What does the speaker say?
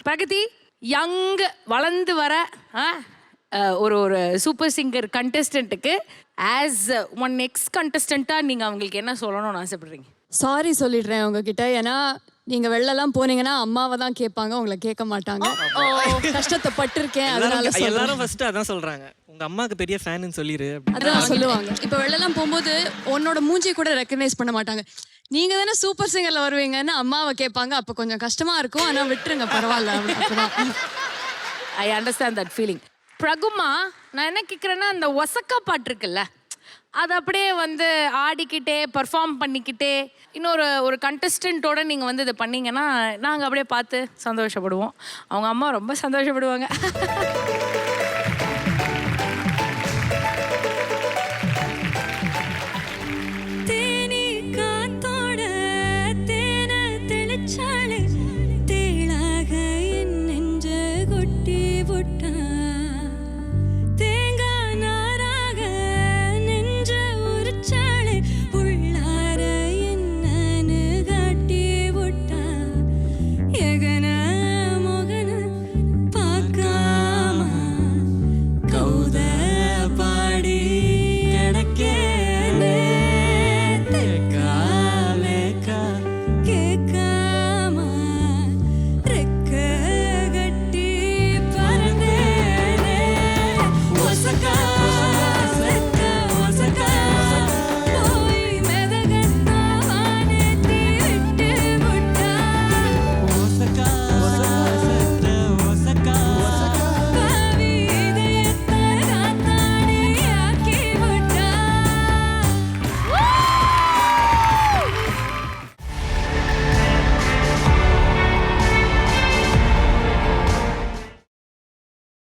Pragati young வளர்ந்து வர ஒரு ஒரு சூப்பர் சிங்கர் கண்டஸ்டன்ட்டுக்கு ஆஸ் ஒன் எக்ஸ் கண்டஸ்டண்ட்டாக நீங்கள் அவங்களுக்கு என்ன சொல்லணும்னு ஆசைப்படுறீங்க? சாரி சொல்லிடுறேன் உங்ககிட்ட. ஏன்னா நீங்க வெளிலலாம் போனீங்கன்னா அம்மாவை தான் கேட்பாங்க, உங்களை கேட்க மாட்டாங்க. கஷ்டத்தை பட்டிருக்கேன், அதனால எல்லாரும் ஃபர்ஸ்ட் அதான் சொல்றாங்க, உங்க அம்மாக்கு பெரிய ஃபேன்னு சொல்லிரு. அதான் சொல்லுவாங்க. இப்போ வெளிலலாம் போகும்போது உன்னோட மூஞ்சி கூட ரெக்கக்னைஸ் பண்ண மாட்டாங்க. நீங்க தானே சூப்பர் சிங்கர்ல வருவீங்கன்னு அம்மாவை கேட்பாங்க. அப்போ கொஞ்சம் கஷ்டமா இருக்கும், ஆனால் விட்டுருங்க, பரவாயில்ல. I understand that feeling. பிரகுமா, நான் என்ன கேட்குறேன்னா, அந்த ஒசக்கா பாட்டு இருக்குல்ல, அது அப்படியே வந்து ஆடிக்கிட்டே பர்ஃபார்ம் பண்ணிக்கிட்டே இன்னொரு ஒரு கண்டஸ்டண்ட்டோட நீங்கள் வந்து இதை பண்ணீங்கன்னா நாங்கள் அப்படியே பார்த்து சந்தோஷப்படுவோம். அவங்க அம்மா ரொம்ப சந்தோஷப்படுவாங்க.